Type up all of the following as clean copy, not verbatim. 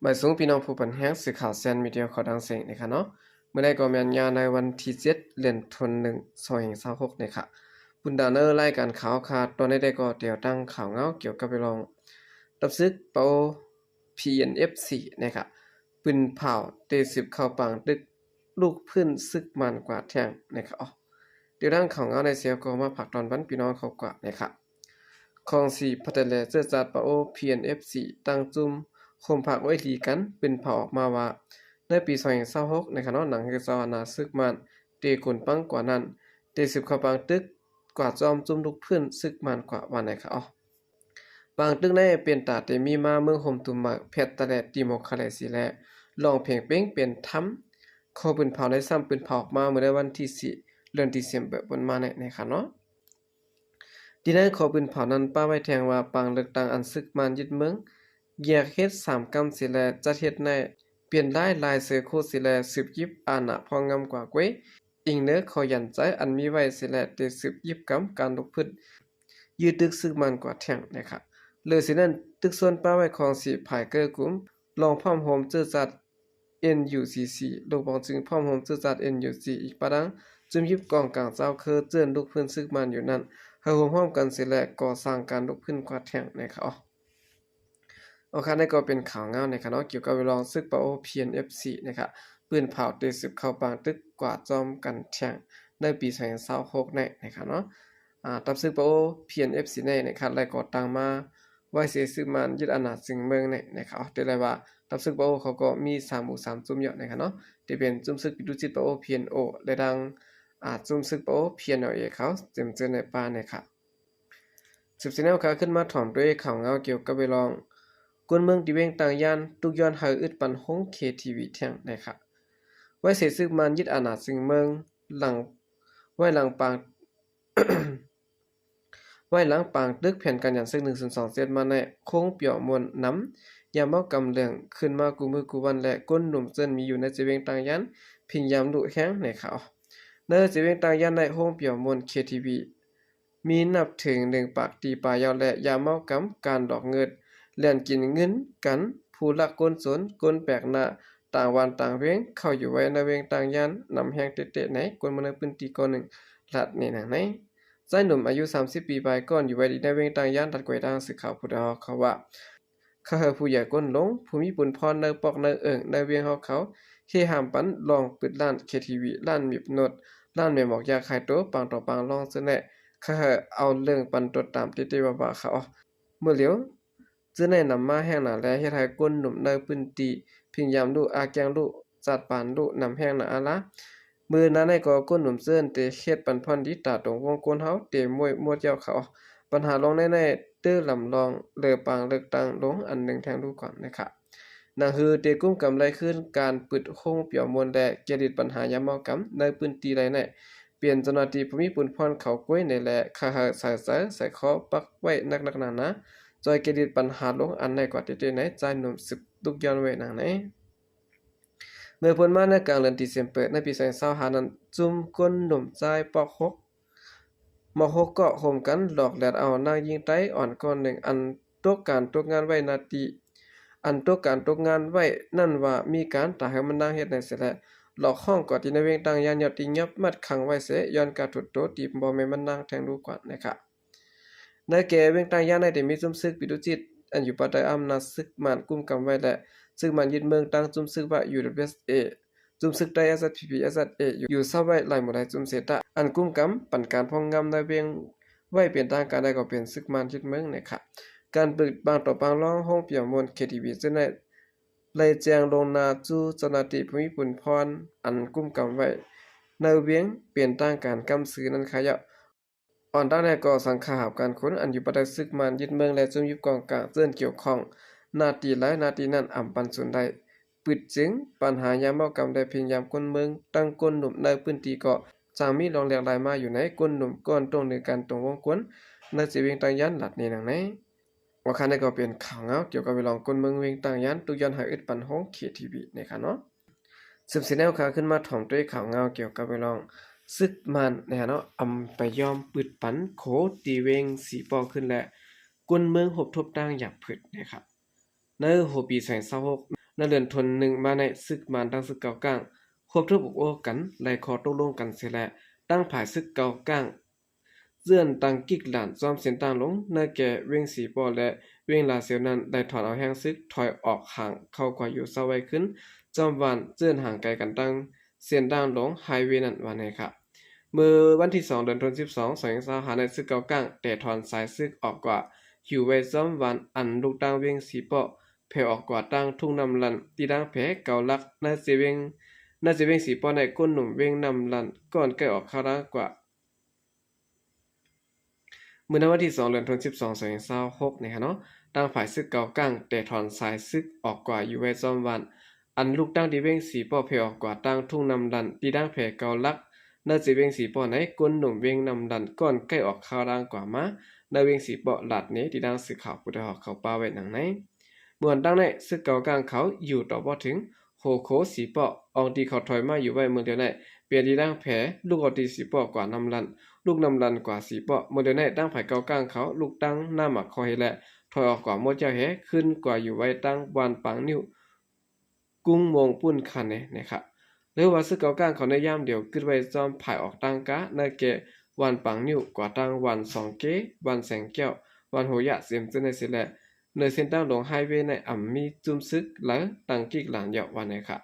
หมายสูงพี่น้องผู้ปันแห้งสื่อข่าวแซนมีเดียขอดังเสียงนะคะเนาะเมื่อได้ก็มีญาในวันที่7เดือนธันวาคม2026นะคะบุนดาเนอร์รายการข่าวขาดตอนนี้ได้ก็เดี๋ยวตั้งข่าวเงาเกี่ยวกับไปลองรับซึกเปา PNF4 นะคะปืนเผาเตสิบเข้าปังตึกลูกพื้นซึกมันกว่าแทงนะคะอ๋อเดี๋ยวตั้งข่าวเงาในเสียก็มาผักตอนวันพี่น้องเขากว่านะคะของสีพัฒนาเจอจัดเปา PNF4 ตั้งจุ่มคมผักไว้ดีกันเป็นเผาออกมาว่าในปี2026นะครับเนาะหนังคือซอนาซึกมันเตกุนปังกว่านั้นเตสิบเข้าปังตึกกว่าจอมจุ่มลูกพื้นซึกมันกว่าวันไหนคะอ๋อบางตึกในเป็นตาเตมีมาเมืองโฮมตุมมักเพชรตะแลติโมคาเลซีและลองเพลงเป้งเป็นทํเข้าปืนเผาได้ซ้ำปืนเผาออกมาเมื่อในวันที่4เดือนธันวาคมบนมานะคะเนาะที่นั้นขอปืนเผานั้นป้าไว้แทงว่าปังเลือกตั้งอันซึกมันยึดเมืองแยกเฮ็ด3กำสิแลจัดเฮ็ดในเปลี่ยนได้ลายเสือโคสิแลสืบยิบอานะพองำกว่าเว้ยอิงเนื้อขอยันใจอันมีไว้สิแลเตสืบยิบกำการลุกพื้นยืดตึกซึกมันกว่าแทงนะคะเลยสินั้นตึกส่วนป้าไว้ของสีภายเกอร์กลุ่มลองพร้อมโฮมเจอจัด NUCC ลูกบองจึงพร้อมโฮมเจอจัด NUC อีกปะดังจึงยิบกองกลางเจ้าคือเจือนลูกพื้นซึกมันอยู่นั่นเฮาพร้อมกันสิแลก่อสร้างการลุกพื้นกว่าแทงนะคะโอเคนี่ก็เป็นข่าวเงาในคณะเกี่ยวกับเวลองซึกเปา PNF4 นะครับปืนเผาเตสิบเข้าปางตึกกว่าจอมกันแทงในปี2026นะครับเนาะตับซึกเปา PNF4 นะครับไล่ก่อตั้งมาไว้เสียซึกมันยึดอาณาจึงเมืองนะครับได้เลยว่าตับซึกเปาเขาก็มี3หมู่3จุ่มเยอะนะครับเนาะที่เป็นจุ่มซึกปิดุจิตเปา PNO และดังจุ่มซึกเปา PNLA เขาเต็มเจอในป่านะครับสืบสิแนวข่าวขึ้นมาถ่อมด้วยข่าวเงาเกี่ยวกับเวลองกวนเมืองที่เวงต่างยานตุกย้อนหาอึดปันห้อง KTV แท่งนะครับไว้เสซึกมันยึดอาณาจึงเมืองหลังไว้หลังปาง ไว้หลังปางตึกแผ่นกันอย่างซึ่ง102เซตมาในโค้งเปี่ยวมวลน้ำยามเมากำเลืองขึ้นมากูมือกูวันและก้นหนุ่มเจิ้นมีอยู่ในจีเวงต่างยันพิงยามดุแห้งในเขาในจีเวงต่างยันในโค้งเปี่ยวมวล KTV มีนับถึง1ปากตีปลายาวและยามเมากำการดอกเงินเล่นกินเงินกันผู้ลักก้นสนก้นแปลกหน้าต่างวันต่างเวงเข้าอยู่ไว้ในเวงต่างยันนำแห้งเตะๆไหนก้นมันในพื้นที่ก่อนหนึ่งหลัดในหนังไหนชายหนุ่มอายุ30ปีปลายก่อนอยู่ไว้ในเวงต่างย่านตัดกวยทางสื่อข่าวผู้ดาวเขาว่าข้าเฮอผู้ใหญ่ก้นลงผู้มีปุนพรในปอกในในเวียงเขาเฮหามปันลองปิดร้าน KTV ร้านมีบนดร้านแม่หมอกยาขายโตปังต่อปังลองซะแน่ข้าเฮอเอาเรื่องปันตดตามติๆว่าเขาเมื่อเหลียวจึงได้นำมาแห้งหนาและเฮ็ดให้ก้นหนุ่มในพื้นที่พิงยามดูอาแกงดูจัดปานดูนำแห้งหนาอะละมือนั้นในก็ก้นหนุ่มเซิ้นเตเฮ็ดปันพรดีตาตรงวงก้นเฮาเตมวยมวดเจ้าเขาปัญหาลงในตื้อลำลองเลอปางเลิกตังลงอันหนึ่งแทงดูก่อนนะครับนั่นคือเตกุ้มกำไรขึ้นการปึดโค้งเปี่ยวมวลและเจริตปัญหายามเมากำในพื้นที่ใดในเปลี่ยนเจ้าหน้าที่ภูมิปุนพรเขาก้วยในแลคาหาสายใส่คอปักไว้นักๆหนาจอยเจริตปัญหาลงอันในกว่าเตๆไหนใจหนุ่มสึกตุกย้อนไว้หนังไหนเมื่อพ้นมาในกลางเดือนธันวาคมในปี2025นั้นจุ่มก้นหนุ่มใจปอก6ม6ก็โฮมกันหลอกแลดเอานางยิงไต้อ่อนก้อนหนึ่งอันตกการตกงานไว้นาทีอันตกการตกงานไว้นั่นว่ามีการตาให้มันนางเฮ็ดในเสียแหละหลอกห้องก่อนที่ในเวงต่างยานยอดติยับมัดขังไว้เสียย้อนกาถุดโตตีบ่แม่นมันนางแทงดูก่อนนะครับในแก่เวงต่างยานในได้มีจุ่มซึกปิดุจิตอันอยู่ภายใต้อำนาจซึกมานกุมกำไว้และซึ่งมันยึดเมืองตั้งจุ่มซึกว่า UWSA จุ่มซึกได้ SSPP SSA อยู่เศร้าไว้หลายหมู่ใดจุ่มเสตะอันกุมกำปั่นการพองงำในเวียงไว้เปลี่ยนทางการได้ก็เป็นซึกมันยึดเมืองนะครับการปิดบางต่อบางร้องห้องเปี่ยมมวล KTV จึงได้ไล่แจงลงนาจูเจ้าหน้าที่ภูมิปุนพรอันกุมกำไว้ในเวียงเปลี่ยนทางการกำซื้อนั้นขยะอ่อนด้านในก่อสังขาหาการค้นอันอยู่ภายใต้ซึกมันยึดเมืองและจุ่มยึดกองกลางเจื้อนเกี่ยวข้องนาทีหลายนาทีนั้นอ่ำปันสุนได้ปิดจึงปัญหายามเมากำได้เพียงยามก้นเมืองตั้งก้นหนุ่มในพื้นที่เกาะจางมีรองแหลกลายมาอยู่ในก้นหนุ่มก้อนตรงในการตรงวงกวนในสิเวียงต่างยันหลัดในหนังไหนว่าคันได้ก็เป็นข่าวเงาเกี่ยวกับเวลองก้นเมืองเวียงต่างยันตุย้อนหาอึดปันห้อง KTV นะครับเนาะสืบสิแนวข่าวขึ้นมาถ่อมด้วยข่าวเงาเกี่ยวกับเวลองซึกมันเนาะอำไปยอมปึดปันโคตีเวงสีปอขึ้นและก้นเมืองหบทบตั้งหยับผึดนะครับในหัวปี2026 ในเดือนธันวาคมมาในศึกมันตั้งศึกเก่าก้างควบทุบอกโอ้กันไล่ขอตกลงกันเสียแลตั้งผายศึกเก่าก้างเลื่อนตังกิกหลานจอมเสียนต่างลงในแก่เวงสีปอและเวงลาเซียวนั้นได้ถอนเอาแห้งซึกถอยออกห่างเข้ากว่าอยู่เศร้าไว้ขึ้นจอมวันเจื้อนห่างไกลกันตั้งเสียนต่างลงไฮเวย์นั้นวันไหนครับเมื่อวันที่2เดือนธันวาคม2025ในซึกเก่าก้างแต่ถอนสายซึกออกกว่าอยู่ไว้จอมวันอันลูกตั้งเวงสีปอแผ่ออกกว่าตั้งทุ่งนำลันตีดังแผเก่าลักน่าจะเวงสีปอในก้นหนุ่มเวงนำลันก่อนใกล้ออกข้าวร่างกว่าเมื่อวันที่2เดือนธันวาคม2026นะครับเนาะตั้งฝ่ายซึกเก่าก้างแต่ถอนสายซึกออกกว่าอยู่ไว้จอมวันอันลูกตั้งดีเวงสีปอแผ่ออกกว่าตั้งทุ่งนำลันตีดังแผเก่าลักน่าจะเวงสีปอในก้นหนุ่มเวงนำลันก่อนใกล้ออกข้าวร่างกว่ามาในเวงสีปอหลัดนี้ตีดังสื่อข่าวปุถุหอกเขาป้าไว้หนังไหนเมื่อตั้งในซึกเก่ากลางเขาอยู่ต่อบ่ถึงโหโคสีปออองดีเขาถอยมาอยู่ไว้เมืองเดียวในเปลี่ยนดีดังแผลูกอดีสีปอกว่านำลันลูกนำลันกว่าสีปอเมื่อเดียวในตั้งไผ่เก่ากลางเขาลูกตั้งหน้าหมักคอยและถอยออกกว่าหมดเจ้าแหขึ้นกว่าอยู่ไว้ตั้งวันปังนิ้วกุ้งมงปุ้นคันนะครับหรือว่าซึกเก่ากลางเขาในย่ามเดียวขึ้นไว้จอมไผ่ออกตั้งกะในเกวันปังนิ้วกว่าตั้งวัน2เกวันแสงแก้ววันโหยะเสียมจนในสิแลในเส้นตั้งลงไฮเวย์ในอ่ำมีจุ่มซึกหลังตังกิกหลานยาววันนะครับ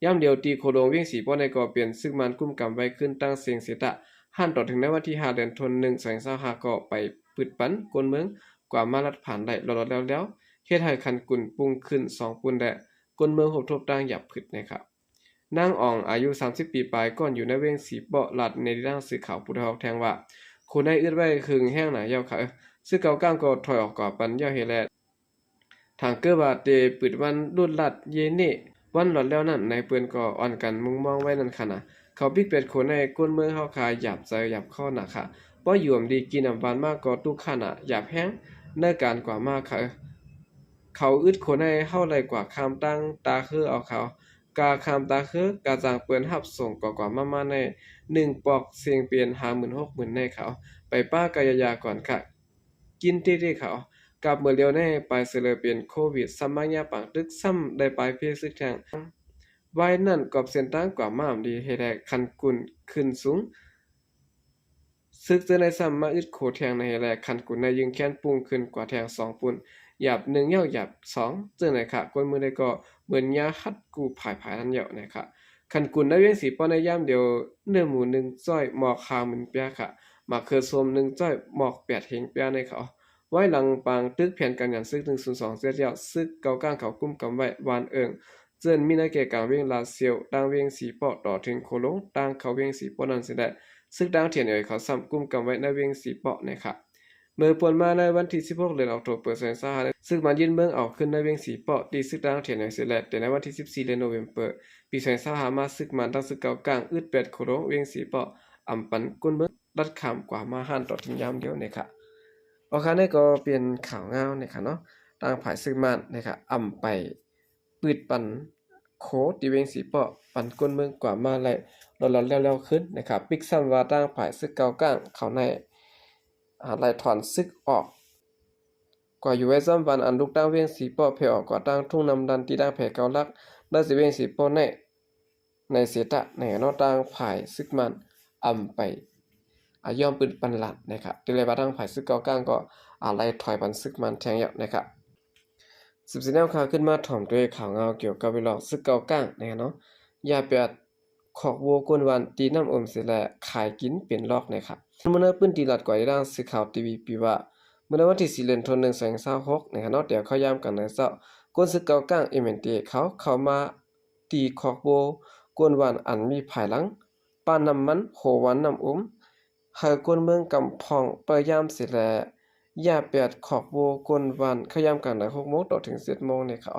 ย่ำเดียวตีโคโลเวียงสีป้อในก่อเปลี่ยนซึ่งมันกุ้มกำไว้ขึ้นตั้งเสียงเสียตะหันต่อถึงในวันที่5เดือนธันวาคม2025ก็ไปปึดปันกวนเมืองกว่ามาลัดผ่านได้รอดแล้วเฮ็ดให้คันกุ่นปรุงขึ้น2ปุ่นและกวนเมืองหบทบตั้งหยับผึดนะครับนางอ่องอายุ30ปีปลายก่อนอยู่ในเวียงสีป้อลัดในด้านสื่อข่าวปุถุหอกแทงว่าคนได้อึดไว้คึงแห้งหนายาวค่ะซึ่งเก่าก้างก็ถอยออกก่อปันยาวเฮแลทางเกือบาเตปิดวันรุ่นลัดเยเนวันหลอดแล้วนั่นในเปื้อนก็อ่อนกันมุงมองไว้นั่นค่ะนะเขาปิกเป็ดคนในก้นเมืองเฮาคายหยาบใจหยาบข้อหนักค่ะป้ออยู่อำดีกินอำบานมากก็ตุกขนาหยาบแห้งเนื้อการกว่ามากค่ะเขาอึดคนในเฮาไรกว่าคามตั้งตาคือเอาเขากาคามตาคือกาจางเปื้อนหับส่งกว่ามาใน1ปอกเสียงเปลี่ยน 56,000 ในเขาไปป้ากายยาก่อนค่ะกินที่เขากับเมื่อเลียวแน่ไปเสลอเป็นโควิดซัมมายาปังตึกซ้ำได้ไปเพียซึกแทงไว้นั่นกอบเส้นตั้งกว่าม่ามดีเฮ็ดให้คันกุนขึ้นสูงซึกเจอในซ้ำมาอึดโคแทงในแลคันกุนในยิงแค้นปุงขึ้นกว่าแทง2ปุ่นหยาบ1เหย้าหยาบ2เจอในค่ะกวนมือได้ก็เหมือนยาฮัดกูผายนั้นเหย้านะคะคันกุนได้เวียงสีป้อในยามเดียวเนื้อหมู1จ้อยหมอกคามันเปียค่ะมาคือส้ม1จ้อยหมอก8เฮงเปียในเขาไว้หลังปางตึกแผ่นกันยันซึก102เสียยาวซึกเก่าก้างเขากุ้มกำไว้วานเอิงเจิ้นมีนาเกกางเวียงลาเซียวดังเวียงสีปอต่อถึงโคลงดังเขาเวียงสีปอนั้นสิได้ซึกดังเถียนเอ่ยเขาซ้ำกุ้มกำไว้ในเวียงสีปอนะครับเมื่อปวนมาในวันที่16เดือนออกโทเบอร์2025ซึกมันยินเมืองออกขึ้นในเวียงสีปอตีซึกดังเถียนเอ่ยสิแลแต่ในวันที่14เดือนโนเวมเบอร์ปี2025มาซึกมันตั้งซึกเก่าก้างอึด8โคลงเวียงสีปออำปันกุนเมืองรัดขามกว่ามาหันต่อถึงยามเดียวนะครับโอเคนี่ก็เป็นข่าวเงานะครับเนาะทางฝ่ายซึกมันนะครับอำไปปืดปันโคตีเวงสีปอปันก้นเมืองกว่ามาแล้วแล้วขึ้นนะครับปิกซัมว่าทางฝ่ายซึกเก่าก้างเขาในไล่ถอนซึกออกกว่าอยู่ไว้ซ้ำวันอันลูกตั้งเวียงสีปอเพออกกว่าตั้งทุ่งนำดันที่ตั้งแผ่เก่าลักได้สิเวียงสีปอในเสตะในเนาะทางฝ่ายซึกมันอำไปยอมปืนปันหลัดนะครับที่เลยว่าทางฝ่ายซึกเก่าก้างก็ไล่ถอยปันซึกมันแทงเยอะนะครับ14แนวข่าวขึ้นมาถ่อมด้วยข่าวเงาเกี่ยวกับเวลาซึกเก่าก้างนะครับเนาะอย่าเปียดขอกวัวกวนวันตีน้ำอมเสแลขายกินเป็นลอกนะครับเมื่อปื้นตีหลัดกว่าด้านสื่อข่าวทีวีปีว่าเมื่อวันที่4เดือนธันวาคม2026นะครับเนาะเดี๋ยวเขาย้ำกันในเจ้ากวนซึกเก่าก้างเอเมนเตเขามาตีขอกวัวกวนวันอันมีภายหลังป้านน้ำมันโหวันน้ำอมหากวนเมืองกำพองเปยามเสแลอย่าเปียดขอกวัวกวนวันเขาย้ำกันใน6 โมงต่อถึง7 โมงเนี่ยเขา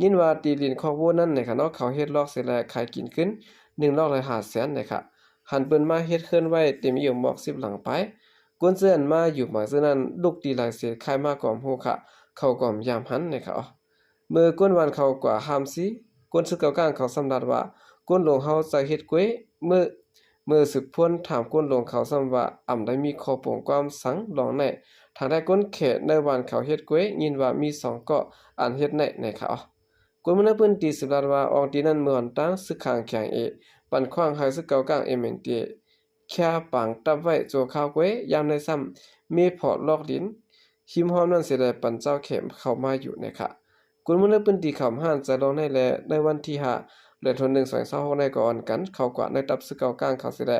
ยินว่าตีลินขอกวัวนั้นเนี่ยค่ะเนาะเขาเฮ็ดลอกเสแลขายกินขึ้น1ลอกเลย500,000เนี่ยค่ะหันเปิ้นมาเฮ็ดเคลื่อนไว้เต็มอยู่หมอก10หลังไปกวนเสื้อนมาอยู่หมากซื่อนั้นลูกตีหลายเสียคายมากอมฮู้ค่ะเขาก่อมยามหันเนี่ยค่ะเมื่อกวนวันเขากว่าหามสิกวนซึกเก่าก้างเขาสำรัดว่ากวนหลวงเฮาจะเฮ็ดกวยเมื่อสืบพ้นถามกวนหลวงเขาซ้ำว่าได้มีข้อปงความสังหลองในทางได้กวนเขตในวันเขาเฮ็ดกวยยินว่ามี2เกาะอันเฮ็ดในเขา กวนมันเปิ้นตีสิบลาดว่าอองตีนั้นเมือนตั้งสึกข้างแข็งปันขวางหายสึกเก่ากลางเมนเตแค่ปังตับไว้โจข้าวกวยยามในซ้ำมีพอลอกดินหิมหอมนั้นสิได้ปันเจ้าเข็มเข้ามาอยู่นะคะกวนมันเปิ้นตีคำห้านจะลองในแลในวันที่5เดือนธันวาคม2026ในก่อนกันเขากว่าในตับสึกเก่ากลางเขาสิได้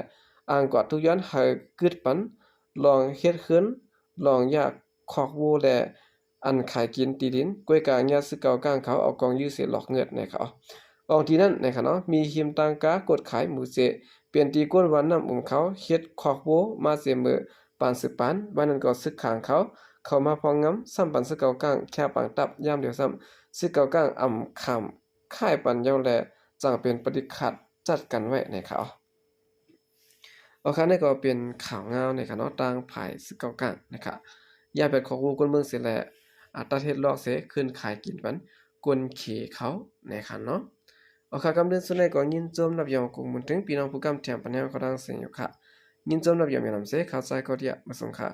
อ่างกว่าทุกย้อนให้กึดปันลองเฮ็ดขึ้นลองอยากคอกวูแลอันขายกินตีดินกวยกลางยาสึกเก่ากลางเขาเอากองยื้อเสียหลอกเงิดในเขาอองที่นั้นนะคะเนาะมีหิมตังกากดขายหมูเจเปลี่ยนตีก้นวันน้ำเขาเฮ็ดคอกโวมาเสมอปานสึกปานวันนั้นก็ซึกขางเขามาพองงำซ้ำปันสึกเก่ากลางแค่ปังตับยามเดียวซ้ำสึกเก่ากลางอ่ำค่ำค่ายปันเยาแลจังเป็นปฏิขัดจัดกันไว้ในเขานี่ก็เป็นข่าวงาวในค่ะเนาะต่างภายสึกเก่ากลางนะคะอย่าไปของวูกวนเมืองเสียแลตัดเฮ็ดลอกเสขึ้นขายกินปันกวนเขเขาในค่ะเนาะกำเดินสุดในก็ยินโจมนับยองกุงมุนถึงพี่น้องผู้กำแถมปัญญาก็ดังเสียงอยู่ค่ะยินโจมนับยองมีนำเสข่าวใจก็เดียมาส่งค่ะ